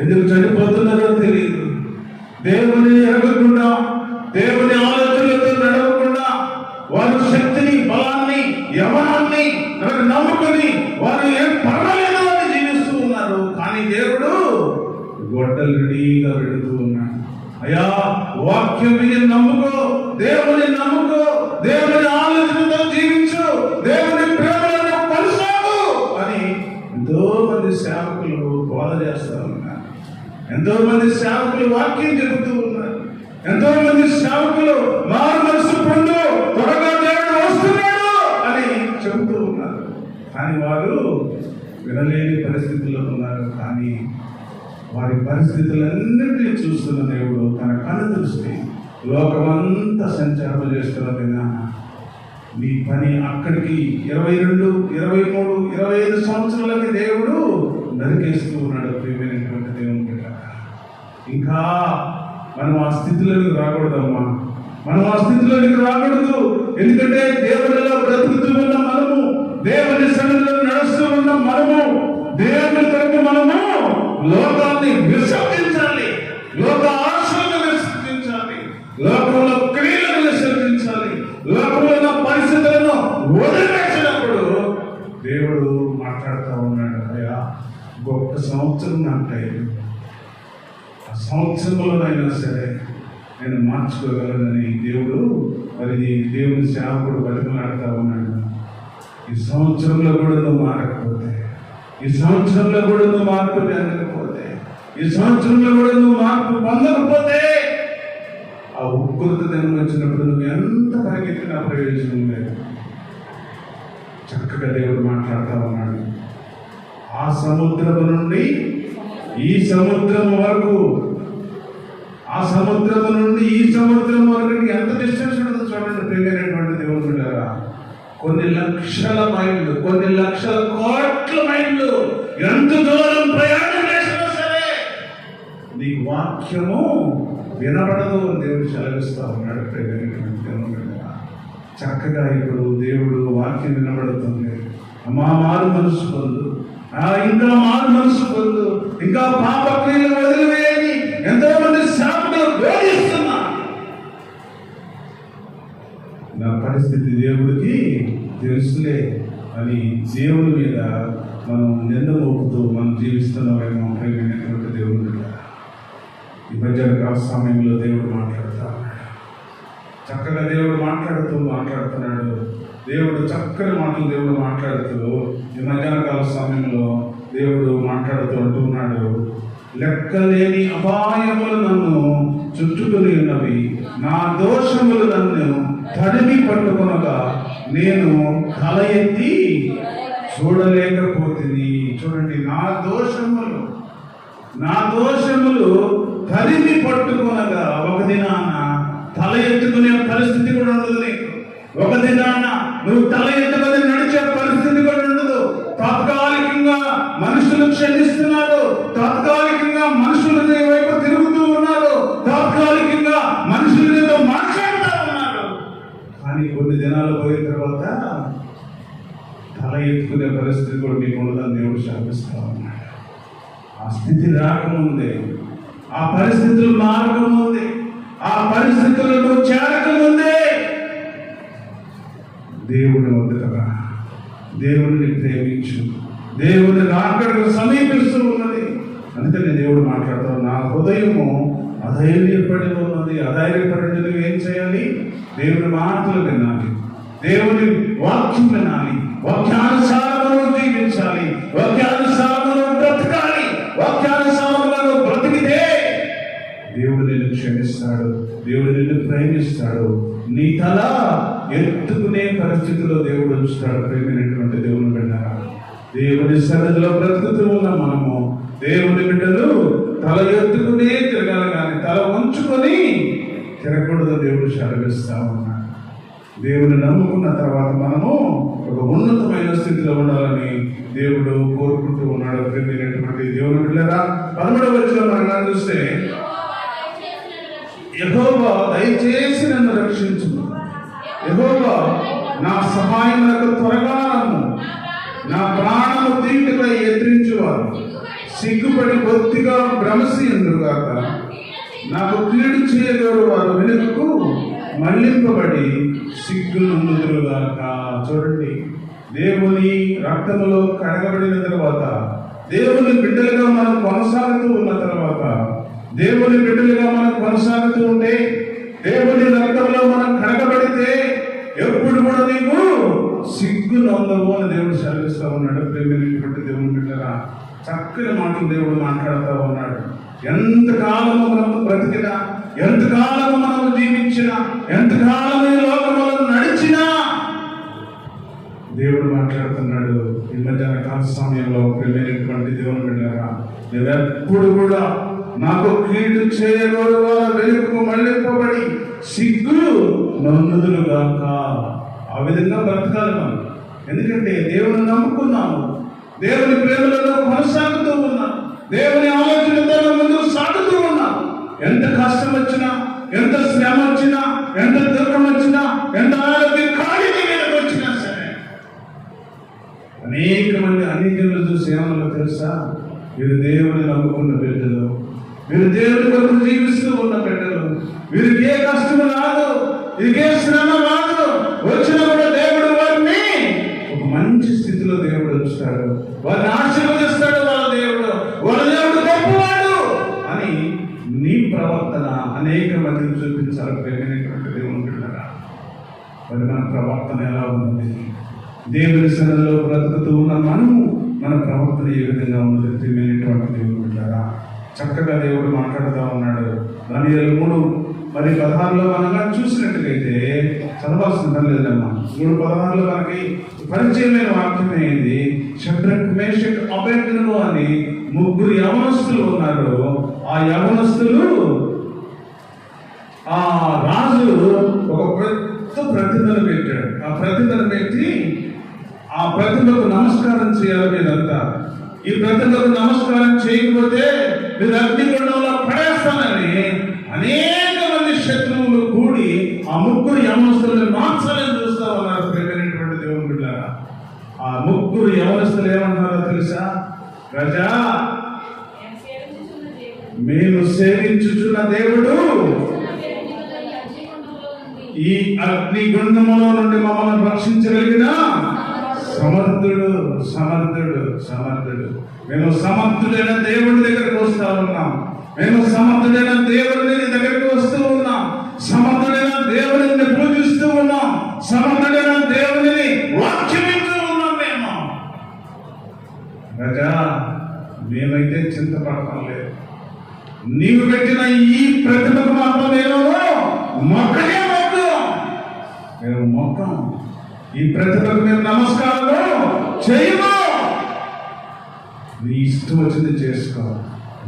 ఎందుకు చనిపోతున్నారో తెలియదు. దేవుని ఎరగకుండా, దేవుని ఆలోచనలతో నడవకుండా, వాక్యం విని నమ్ముకో, దేవుని నమ్ముకో, దేవుని ఆలోచనతో జీవించు, దేవుని ప్రేమలను కొనసాగు అని ఎంతో మంది సేవకులు బోధ చేస్తూ ఉన్నారు. ఎంతో మంది సేవకులు వాక్యం చెబుతూ ఉన్నారు. ఎంతో మంది సేవకులు మారు మనసు పొందు, త్వరగా దేవుడు వస్తున్నాడు అని చెబుతూ ఉన్నారు. కానీ వారు వినలేని పరిస్థితుల్లో ఉన్నారు. కానీ వారి పరిస్థితులన్నింటినీ చూస్తున్న దేవుడు తన కన్ను దృష్టి లోకమంతా సంచారం చేస్తున్న నీ పని అక్కడికి 22, 23, 25 సంవత్సరాలకి దేవుడు నరికేస్తూ ఉన్నాడు. ప్రియమైనటువంటి దేవుని బిడ్డ, ఇంకా మనం ఆ స్థితిలోకి రాకూడదమ్మా. మనం ఆ స్థితిలోకి రాకూడదు. ఎందుకంటే దేవుడిలో బ్రతుకుతూ ఉన్న మనము, దేవుని సన్నిధిలో నడుస్తూ ఉన్న మనము, దేవుని కొరకు మనము లోకాన్ని విసర్జించాలి, లోక ఆశలను విసర్జించాలి, లోకంలో క్రియలను విసర్జించాలి, లోకంలో ఉన్న పరిస్థితులను వదిలిపెట్టినప్పుడు దేవుడు మాట్లాడుతూ ఉన్నాడు. అయ్యా, గొప్ప సంవత్సరం నాకు టైం, ఆ సంవత్సరంలోనైనా సరే నేను మార్చుకోగలనని దేవుడు మరి దేవుని సేవకుడు బతిమలాడుతూ ఉన్నాడు. ఈ సంవత్సరంలో కూడా నువ్వు మారకపోతే, ఈ సంవత్సరంలో కూడా నువ్వు మార్పు చెందకపోతే, ఈ సంవత్సరంలో కూడా నువ్వు మార్పు పొందకపోతే ఆ ఉగ్రత దినం వచ్చినప్పుడు నువ్వు ఎంత పరిగెత్తినా ప్రయోజనం లేదు. చక్కగా దేవుడు మాట్లాడుతూ ఉన్నాడు. ఆ సముద్రము నుండి ఈ సముద్రం వరకు, ఆ సముద్రము నుండి ఈ సముద్రం వరకు ఎంత డిస్టెన్స్ ఉంటుందో చూడండి. ప్రియమైనటువంటి దేవుడు బిడ్డలారా, కొన్ని లక్షల మైళ్ళు, కొన్ని లక్షల కోట్ల మైళ్ళు ఎంత దూరం ప్రయాణం చేసినా సరే నీకు వాక్యము వినబడదు అని దేవుడు సెలవిస్తా ఉన్నాడు. ప్రియమైనటువంటి దేవుడు బిడ్డలారా, చక్కగా ఇప్పుడు దేవుడు వాక్యం వినబడుతుంది. అమ్మా, మారు మనసు పొందు, ఇంకా మారు మనసు పొందు, ఇంకా పాప క్రియలు వదిలివేయని ఎంతో మంది సేవకులు బోధిస్తున్నా. నా పరిస్థితి దేవుడికి తెలుసులే అని దేవుడి మీద మనం నింద మోపుతూ మనం జీవిస్తున్నామేమో. ప్రియమైనటువంటి దేవుడు, ఈ మధ్యాహ్న సమయంలో దేవుడు మాట్లాడుతా ఉన్నాడు. చక్కగా దేవుడు మాట్లాడుతున్నాడు. దేవుడు చక్కని మాటలు దేవుడు మాట్లాడుతూ ఈ మధ్యాహ్నకాల సమయంలో దేవుడు మాట్లాడుతూ అంటున్నాడు. లెక్కలేని అపాయములు నన్ను చుట్టుకుని ఉన్నవి, నా దోషములు నన్ను తడిమి పట్టుకొనగా నేను తల ఎత్తి చూడలేకపోతుంది. చూడండి, నా దోషములు తరిమి పట్టుకొనగా ఒక దినాన తల ఎత్తుకునే పరిస్థితి కూడా ఉండదు నీకు. ఒక దినాన నువ్వు తల ఎత్తుకొని నడిచే పరిస్థితి కూడా ఉండదు. తాత్కాలికంగా మనుషులు క్షమిస్తున్నారు, తాత్కాలికంగా మనుషులు నీ వైపు తిరుగుతూ ఉన్నారు, తాత్కాలికంగా మనుషులు నీతో మాట్లాడుతూ ఉన్నారు. కానీ కొన్ని దినాలు పోయిన తర్వాత తల ఎత్తుకునే పరిస్థితి కూడా నీకు ఉండదని దేవుడు శాపిస్తా ఉన్నాడు. ఆ స్థితి రాకముందే, ఆ పరిస్థితులు మారకముందే, ఆ పరిస్థితులను చేరకముందే దేవుని వద్దకు, దేవుడిని ప్రేమించు. దేవుని రాకడకు సమీపిస్తూ ఉన్నది. అందుకని దేవుడు మాట్లాడుతాడు, నా హృదయము అధైర్యపడి ఉన్నది. అధైర్యపడి నువ్వు ఏం చేయాలి? దేవుని మాటలు వినాలి, దేవుని వాక్యం వినాలి, వాక్యానుసారమును జీవించాలి, వాక్యానుసారమును బ్రతకాలి. వాక్యానుసారములను బ్రతికితే దేవుడు నిన్ను క్షమిస్తాడు, దేవుడు నిన్ను ప్రేమిస్తాడు. నీ తల ఎత్తుకునే పరిస్థితిలో దేవుడు ఉంచుతాడు. ప్రేమైనటువంటి దేవుని బిడ్డ, దేవుని సన్నిధిలో బ్రతుకుతూ ఉన్న మనము దేవుని బిడ్డలు తల ఎత్తుకునే తిరగాలి, కానీ తల ఉంచుకొని తిరగకూడదు. దేవుడు సెలవిస్తా ఉన్నాడు. దేవుని నమ్ముకున్న తర్వాత మనము ఒక ఉన్నతమైన స్థితిలో ఉండాలని దేవుడు కోరుకుంటూ ఉన్నాడు. ప్రియమైనటువంటి దేవుని బిడ్డలారా, 13వ వచనం మనం చూస్తే, యెహోవా దయచేసి నన్ను రక్షించు, యెహోవా నా సహాయమునకు త్వరగా రమ్ము, నా ప్రాణము తీటుపై ఎత్రించువారు సిగ్గుపడి బొత్తిగా భ్రమసి ఉండుగాక, నాకు కీడు చేయగలరు వారు వెనుకకు మళ్లింపబడి సిగ్గునందుగాక. చూడండి, దేవుని రక్తములో కడగబడిన తర్వాత, దేవుని బిడ్డలుగా మనం కొనసాగుతూ ఉన్న తర్వాత దేవుని బిడ్డలుగా మనం కొనసాగుతూ ఉంటే, దేవుని రక్తంలో మనం కడగబడితే ఎప్పుడు కూడా నీవు సిగ్గు నొందవు అని దేవుడు సెలవిస్తా ఉన్నాడు. ప్రేమినటువంటి దేవుని బిడ్డరా, చక్కని మాటలు దేవుడు మాట్లాడుతూ ఉన్నాడు. ఎంతకాలము మనం బ్రతికినా, ఎంతకాలము మనం జీవించినా, ఎంతకాలము ఈ లోకంలో నడిచినా దేవుడు మాట్లాడుతున్నాడు. ఈ మధ్యాహ్న కాల సమయంలో ప్రేమైనటువంటి దేవుని బిడ్డలారా, నువ్వెప్పుడు కూడా నాకు కీడు చేయగోరు వాళ్ళ వెలుగుకు మళ్ళింపబడి సిగ్గు నొందుదులు గాక. ఆ విధంగా బ్రతకాలి మనం. ఎందుకంటే దేవుని నమ్ముకున్నాము, దేవుని ప్రేమలలో కొనసాగుతూ ఉన్నాం, దేవుని ఆలోచనతో ముందుకు సాగుతూ ఉన్నాం. ఎంత కష్టం వచ్చినా, ఎంత శ్రమ వచ్చినా, ఎంత దుఃఖం వచ్చినా, ఎంత ఆరోగ్య ఖాళీ వచ్చినా సరే, అనేక మంది అనేకలను చూసి ఏమన్నా తెలుసా, వీరు దేవుని నమ్ముకున్న బిడ్డలు, వీరు దేవుని కొరకు జీవిస్తూ ఉన్న బిడ్డలు, వీరికి ఏ కష్టం రాదు, వీరికి ఏ శ్రమ రాదు, వచ్చినా కూడా దేవుడు వారిని ఒక మంచి స్థితిలో దేవుడు ఉంచుతాడు, వారిని ఆశీర్వదిస్తాడు. వాళ్ళ దేవుడు గొప్పవాడు అని నీ ప్రవర్తన అనేక మందిని చూపించాలి. ప్రేమైనటువంటి దేవుని బిడ్డలారా, మరి మన ప్రవర్తన ఎలా ఉన్నది? దేవుని సన్నిధిలో బ్రతుకుతూ ఉన్న మనము మన ప్రవర్తన ఏ విధంగా ఉన్నది? ప్రేమైనటువంటి దేవుని బిడ్డలారా, చక్కగా దేవుడు మాట్లాడుతూ ఉన్నాడు. దానియేలు 3:16 మనం చూసినట్టుగైతే, చదవాల్సిన పని లేదమ్మా, 3:16 మనకి పరిచయమైన వాక్యం ఏంది? షడ్రక్, మేషక్, అబేద్నెగో అని 3 యవనస్తులు ఉన్నారు. ఆ యవనస్తులు ఆ రాజు ఒక పెద్ద ప్రతిమను పెట్టాడు. ఆ ప్రతిమను పెట్టి ఆ ప్రతిమకు నమస్కారం చేయాలి మీరంతా. ఈ ప్రతిమకు నమస్కారం చేయకపోతే మీరు అగ్నిగుండంలో పడేస్తానని అనేక మంది శత్రువులు కూడి ఆ 3 యవనస్తులను మార్చాలని చూస్తా ఉన్నారు. ప్రేమైనటువంటి దేవుని బిడ్డలారా, ఆ 3 యవనస్తులు ఏమంటారో తెలుసా? రాజా, మేము సేవించుచున్న దేవుడు ఈ అగ్నిగుండములో నుండి మమ్మల్ని రక్షించగలిగిన సమర్థుడు, సమర్థుడు, సమర్థుడు. మేము సమర్థుడైన దేవుడి దగ్గరకు వస్తూ ఉన్నాం. మేము సమర్థుడైన దేవుడిని దగ్గరికి వస్తూ ఉన్నాం. సమర్థుడైన దేవుడిని పూజిస్తూ ఉన్నాం. సమర్థుడైన దేవుడిని వాక్యమిస్తూ ఉన్నాం. మేము రాజా, మేమైతే చింతపడటం లేదు. నీవు పెట్టిన ఈ ప్రతిమకు మాత్రం మొక్కనే మేము మొక్కం. ఈ ప్రతిమకు మేము నమస్కారము చేయము. నీ ఇష్టం వచ్చింది చేసుకో.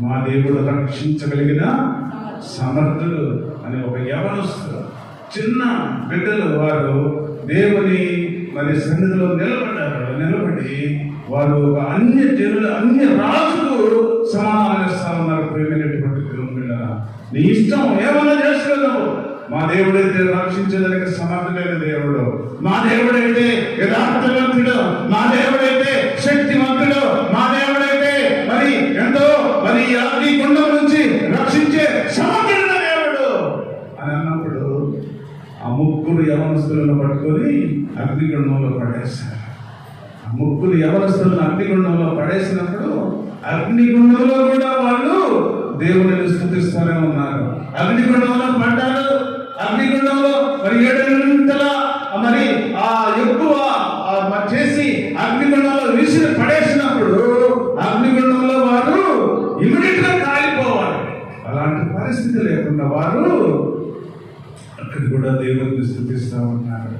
మా దేవుడు రక్షించగలిగిన సమర్థుడు అని ఒక యవనస్తుడు, చిన్న బిడ్డలు వారు దేవుని మరి సన్నిధిలో నిలబడి వారు అన్య జనులు, అన్య రాజుకు సమాధానం ఇస్తా ఉన్నారు. ప్రేమైనటువంటి దేవుని బిడ్డలారా, నీ ఇష్టం ఏమన్నా చేసుకోలేవు. మా దేవుడైతే రక్షించడానికి సమర్థుడైన దేవుడు, మా దేవుడైతే యథార్థవంతుడు, మా దేవుడైతే శక్తివంతుడు, మా దేవుడైతే మరి ఎంతో మరి అగ్ని గుండం నుంచి రక్షించే సమర్థుడైన దేవుడు అని అన్నప్పుడు ఆ 3 యవనస్తులను పట్టుకొని అగ్నిగుండంలో పడేశారు. ఆ 3 యవనస్తులను అగ్నిగుండంలో పడేసినప్పుడు అగ్నిగుండంలో కూడా వాళ్ళు దేవుని స్తుతిస్తూనే ఉన్నారు. అగ్నిగుండంలో పడ్డారు. అగ్నిగుండంలో మరి 7 మరి ఆ ఎక్కువ చేసి అగ్నిగుండంలో విసిరి పడేసినప్పుడు అగ్నిగుండంలో వారు ఇమిడియట్ గా కాలిపోవాలి. అలాంటి పరిస్థితి లేకుండా వారు అక్కడ కూడా దేవుడిని స్తుతిస్తూ ఉన్నారు.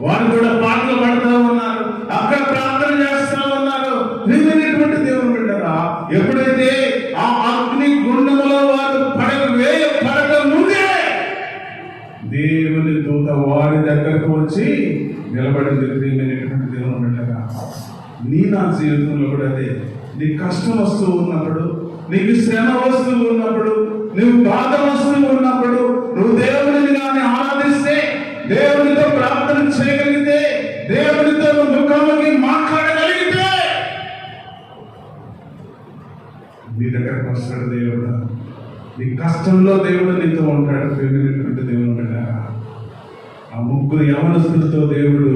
వారు కూడా పాటలు పాడుతూ ఉన్నారు. అక్కడ ప్రార్థన చేస్తూ ఉన్నారు. ప్రియమైనటువంటి దేవుని బిడ్డలారా, ఎప్పుడైతే ఆ అగ్ని గుండములో వారు పడక ముందే దేవుని దూత వారి దగ్గరకు వచ్చి నిలబడింది. ప్రియమైనటువంటి దేవుని బిడ్డలారా, నీ నా జీవితంలో కూడా అదే. నీ కష్టం వస్తూ ఉన్నప్పుడు, నీకు శ్రమ వస్తూ ఉన్నప్పుడు, నువ్వు బాధ వస్తూ ఉన్నప్పుడు, నువ్వు దేవుడిని కానీ ఆరాధిస్తే, దేవునితో ప్రార్థన చేయగలిగితే, దేవునితో ముఖాముఖి మాట్లాడగలిగితే నీ దగ్గరకు వస్తాడు దేవుడు. నీ కష్టంలో దేవుడు నీతో ఉంటాడు. ప్రేమైనటువంటి దేవుని బిడ్డలారా, ఆ 3 యవనస్తులతో దేవుడు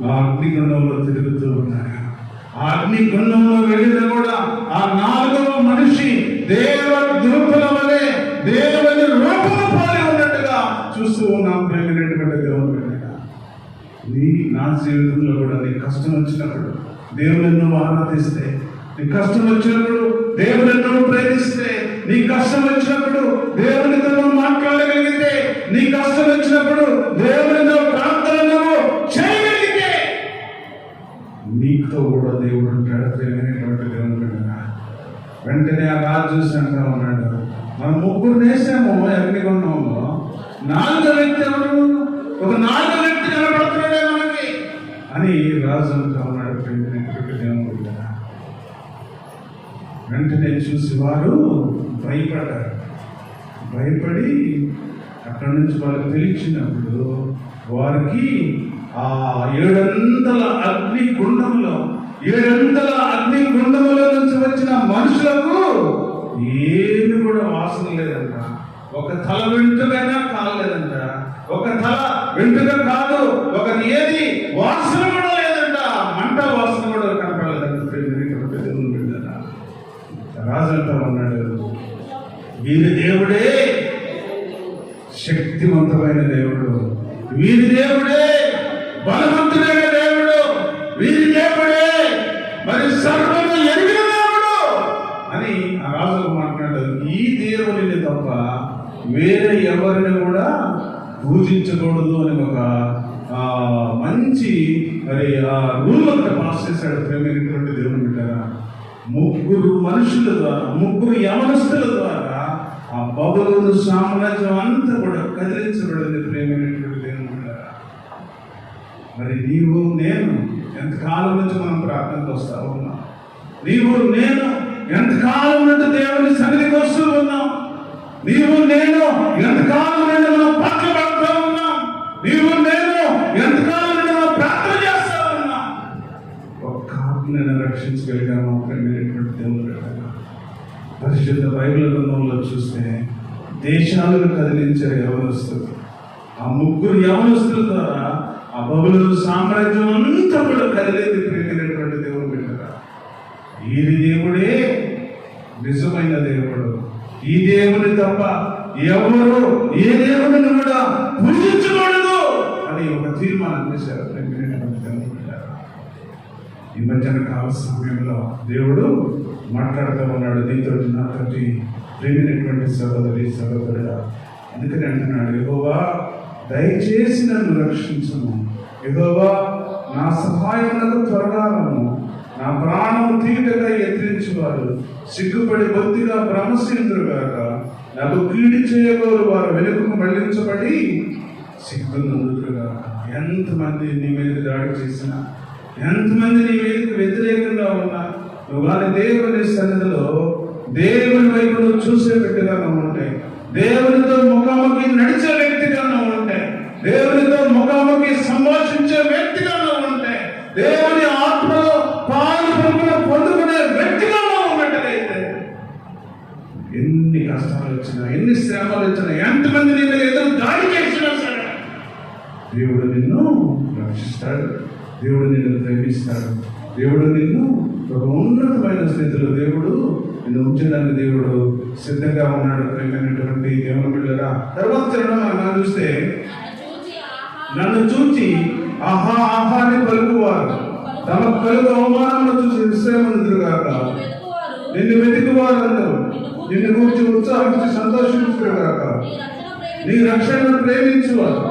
ఆ అగ్నిగుండంలో తిరుగుతూ ఉన్నాడు. ఆ అగ్నిగుండంలో వెళ్ళిన కూడా ఆ 4వ మనిషి దేవ దూతల వలె దేవుని రూపము పోలి ఉన్నట్టుగా చూస్తూ ఉన్నాం. ప్రేమైనటువంటి దేవుని నా జీవితంలో కూడా నీ కష్టం వచ్చినప్పుడు దేవుని నువ్వు ఆరాధిస్తే, నీ కష్టం వచ్చినప్పుడు దేవుని నువ్వు ప్రేమిస్తే, నీ కష్టం వచ్చినప్పుడు దేవునితో నువ్వు మాట్లాడగలిగితే, నీ కష్టం వచ్చినప్పుడు దేవునితో ప్రార్థన నువ్వు చేయగలిగితే, నీతో కూడా దేవుడు ఉంటాడు. ప్రేమైనటువంటి దేవుని బిడ్డగా వెంటనే ఆ రాజు చూసి అంటా ఉన్నాడు, మనం 3 వేసాము అగ్నిగుండంలో, 4వ వ్యక్తి ఎవరు? ఒక 4వ వ్యక్తి కనబడుతున్నాడే మనకి అని రాజు అంటా ఉన్నాడు. ప్రేమైనటువంటి దేవుని బిడ్డగా వెంటనే చూసి వారు భయపడ్డారు. భయపడి అక్కడి నుంచి వాళ్ళు పిలిచినప్పుడు వారికి ఆ 700 అగ్నిగుండంలో 700 అగ్నిగుండముల నుంచి వచ్చిన మనుషులకు ఏమి కూడా వాసన లేదంట. ఒక తల వెంట్రుకైనా కాలేదంట. ఒక తల వెంట్రుక కాదు, ఒక ఏది వాసన కూడా లేదంట. మంట వాసన కూడా కనపడలేదంట. రాజు అంటా ఉన్నాడు, వీరి దేవుడే శక్తివంతమైన దేవుడు, వీరి దేవుడే బలవంతుడైన దేవుడు, వీరి దేవుడే మరి సర్వము ఎరిగిన దేవుడు అని ఆ రాజు మాట్లాడారు. ఈ దేవుడిని తప్ప వేరే ఎవరిని కూడా పూజించకూడదు అని ఒక మంచి మరి ఆ రూల్ అంతా పాస్ చేశాడు. ప్రేమైనటువంటి దేవుని బిడ్డగా 3 మనుషుల ద్వారా, 3 యవనస్తుల ద్వారా ఆ బబులోను సామ్రాజ్యం అంతా కూడా కదిలించబడింది. ప్రేమైనటువంటి దేవుని బిడ్డగా మరి నీవు నేను ఎంతకాలం నుంచి మనం ప్రార్థనకు వస్తా ఉన్నాం? నీవు నేను ఎంతకాలం నుండి దేవుని సన్నిధికి వస్తూ ఉన్నాం? నీవు నేను ఎంతకాలం నుండి మనం పట్ల పడుతూ ఉన్నాం? నీవు నేను ఎంతకాలం నుండి మనం ప్రార్థన చేస్తూ ఉన్నాం? ఒక్క ఆత్మను రక్షించగలిగాము. ప్రేమైనటువంటి దేవుని బిడ్డగా పరిశుద్ధ బైబిల్ గ్రంథంలో చూస్తే దేశాలను కదిలించే యవనస్తులు, ఆ 3 యవనస్తుల ద్వారా ఆ బబులోను సామ్రాజ్యం అంతా కూడా కదిలేది. ప్రేమైనటువంటి దేవుని బిడ్డగా ఈ దేవుడే నిజమైన దేవుడు. ఈ దేవుని తప్ప ఎవరు ఏ దేవుడిని కూడా పూజించకూడదు అని ఒక తీర్మానం చేశారు. ప్రేమైనటువంటి దేవుని బిడ్డగా ఈ మధ్యాహ్న కాల సమయంలో దేవుడు మాట్లాడుతూ ఉన్నాడు నీతో, నాతోటి. ప్రేమైనటువంటి సహోదరి సహోదరుడా, అందుకని అంటున్నాడు, యెహోవా దయచేసి నన్ను రక్షించుము, యెహోవా నా సహాయమునకు త్వరగా రమ్ము. నా ప్రాణము తీగగా ఎత్తించువారు సిగ్గుపడి బొత్తిగా భ్రమశీంద్రుగాక. నాకు కీడు చేయగోరు వారు వెనుకకు మళ్లించబడి సిగ్గునందుగా. ఎంతమంది నీ మీద దాడి చేసినా, ఎంతమంది నీ మీదకి వ్యతిరేకంగా ఉన్నా, నువ్వు వారి దేవుని సన్నిధిలో దేవుని వైపు నువ్వు చూసే వ్యక్తిగా నువ్వు ఉంటే, దేవునితో ముఖాముఖి నడిచే వ్యక్తిగా నువ్వు ఉంటే, దేవునితో ముఖాముఖి సంభాషించే వ్యక్తిగా నువ్వు ఉంటే, దేవుని ఆత్మలో పాలు పొందుకునే వ్యక్తిగా నువ్వు ఉన్నట్టుగైతే, ఎన్ని కష్టాలు వచ్చినా, ఎన్ని శ్రమలు వచ్చినా, ఎంతమంది నీ మీద ఎదురు దాడి చేసినా సరే దేవుడు నిన్ను రక్షిస్తాడు. దేవుడు నిన్ను ప్రేమిస్తాడు. దేవుడు నిన్ను ఒక ఉన్నతమైన స్థితిలో దేవుడు నిన్ను ఉంచడానికి దేవుడు సిద్ధంగా ఉన్నాడు. ప్రేమైనటువంటి దేవుని బిడ్డలారా, తర్వాత మనం చూస్తే, నన్ను చూచి ఆహా ఆహా అని పలుకువారు తమ కలుగు అవమానంలో చూసి విశ్రమందురుగాక. నిన్ను వెతుకువారు అందరూ నిన్ను గురించి ఉత్సాహించి సంతోషించుగాక. నీ రక్షణను ప్రేమించువారు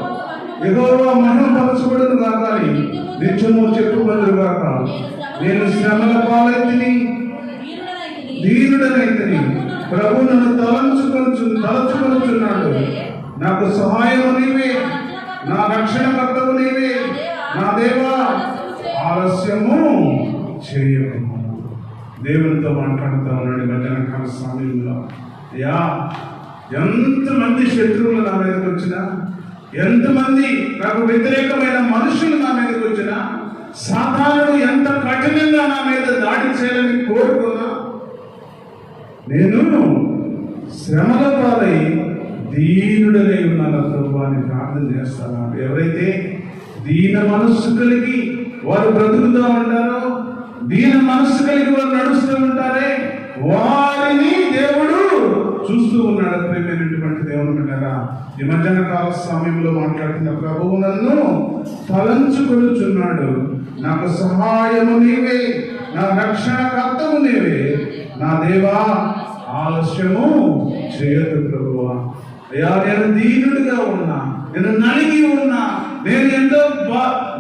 యెహోవా మహిమపరచబడును గాక అని నిత్యము చెప్పుకొందురుగాక. నేను శ్రమల పాలైతిని, దీనుడనైతిని, ప్రభువు నన్ను తలచుకొనుచున్నాడు. నాకు సహాయము నీవే, నా రక్షణకర్తవు నీవే. నా దేవా ఆలస్యము చేయము. దేవునితో మాట్లాడుతూ ఉన్నాడు మధ్యాహ్న కాల సమయంలో. యా ఎంతమంది శత్రువులు నా మీదకి వచ్చినా, ఎంతమంది నాకు వ్యతిరేకమైన మనుషులు నా మీదకి వచ్చినా, సాతానుడు ఎంత కఠినంగా నా మీద దాడి చేయాలని కోరుకున్నా, నేను శ్రమల పాలై దీనుడనే ఉన్నాను ప్రభు అని ప్రార్థన చేస్తాను. ఎవరైతే దీన మనస్సు కలిగి వారు బ్రతుకుతూ ఉంటారో, దీన మనస్సు కలిగి వారు నడుస్తూ ఉంటారే, వారిని దేవుడు చూస్తూ ఉన్నాడు. ప్రియమైనటువంటి దేవుని బిడ్డలారా, ఈ మధ్యాహ్న కాల సమయంలో మాట్లాడుతున్న ప్రభువు నన్ను తలంచుకొనుచున్నాడు. నాకు సహాయము నీవే, నా రక్షణకర్తవు నీవే. నా దేవా ఆలస్యము చేయదు ప్రభువా. అయ్యా, నేను దీనుడిగా ఉన్నా, నేను నలిగి ఉన్నా, నేను ఎంతో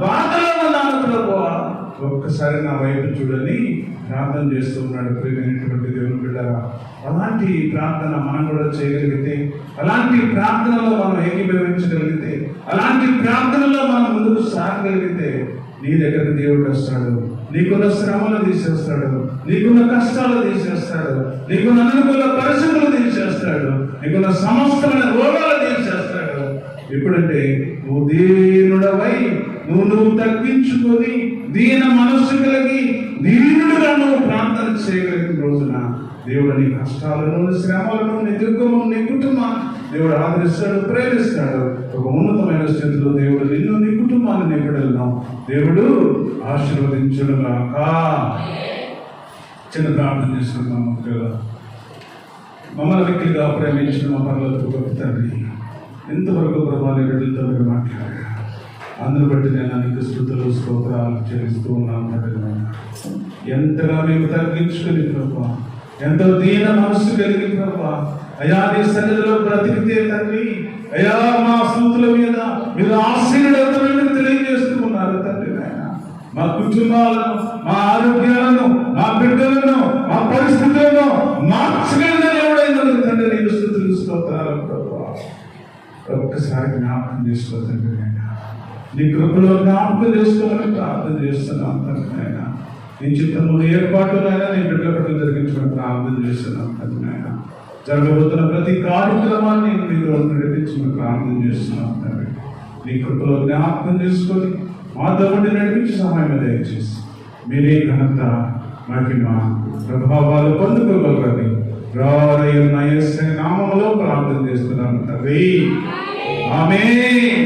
బాధలో ఉన్నాను ప్రభువా, ఒక్కసారి నా వైపు చూడని ప్రార్థన చేస్తూ ఉన్నాడు. ప్రియమైనటువంటి దేవుని బిడ్డలారా, అలాంటి ప్రార్థన మనం కూడా చేయగలిగితే, అలాంటి ప్రార్థనలో మనం ఏకీభవించగలిగితే, అలాంటి ప్రార్థనలో మనం ముందుకు సాగగలిగితే నీ దగ్గరికి దేవుడు వస్తాడు. నీకున్న శ్రమలు తీసేస్తాడు, నీకున్న కష్టాలు తీసేస్తాడు, నీకున్న అనుకూల పరిస్థితులు తీసేస్తాడు, నీకున్న సమస్తమైన రోగాలు తీసేస్తాడు. ఎప్పుడంటే నువ్వు దీనుడవై నువ్వు తగ్గించుకొని దీన మనస్సు కలిగి దీనుడుగా నువ్వు ప్రార్థన చేయగలిగిన రోజున దేవుడు నీ కష్టాలను, నీ శ్రమలను, నీ దుఃఖము, నీ కుటుంబాన్ని దేవుడు ఆదరిస్తాడు, ప్రేమిస్తాడు. ఒక ఉన్నతమైన స్థితిలో దేవుడు నిన్ను, నీ కుటుంబాన్ని, నీ బిడ్డలను దేవుడు ఆశీర్వదించునుగాక. చిన్న ప్రార్థన చేసుకుందాం. మమ్మల్ని వ్యక్తిగా ప్రేమించిన మా పనులతో గొప్ప తండ్రి, ఎంతవరకు ప్రభావి బిడ్డలతో మీరు మాట్లాడారు. అందును బట్టి నేను నీకు స్తుతులు స్తోత్రాలు చెల్లిస్తూ ఉన్నాను తండ్రి. ఎంతగా మేము తగ్గించుకుని ప్రభా, ఎంతో దీన మనస్సు కలిగి ప్రభా, అయా నీ సన్నిధిలో బ్రతికితే తండ్రి, అయా మా స్తుతుల మీద మీరు ఆశీర్వాదాలను తెలియజేస్తూ ఉన్నారు తండ్రి. నాయన మా కుటుంబాలను, మా ఆరోగ్యాలను, మా బిడ్డలను, మా పరిస్థితులను మార్చగలిగిన ఎవడైనా తండ్రి నీకు స్తుతులు స్తోత్రాలు ప్రభా. ఒక్కసారి జ్ఞాపకం చేసుకో తండ్రి. నీ కృపలో జ్ఞాపకం చేసుకోవాలని ప్రార్థన చేస్తున్నాం తండ్రి. నాయన నీ చిత్తము ఏర్పాటునైనా నీ బిడ్డల పట్ల జరిగించమని ప్రార్థన చేస్తున్నాం తండ్రి. నాయన జరగబోతున్న ప్రతి కార్యక్రమాన్ని మీరు నడిపించమని ప్రార్థన చేస్తున్నాం తండ్రి. నీ కృపలో జ్ఞాపకం చేసుకొని మాతో ఉండి నడిపించి సహాయం దయచేసి మీరే ఘనత, మహిమ, ప్రభావాలు పొందుకోగలరని రారయ్యున్న యేసు నామములో ప్రార్థన చేస్తున్నాం తండ్రి. ఆమేన్.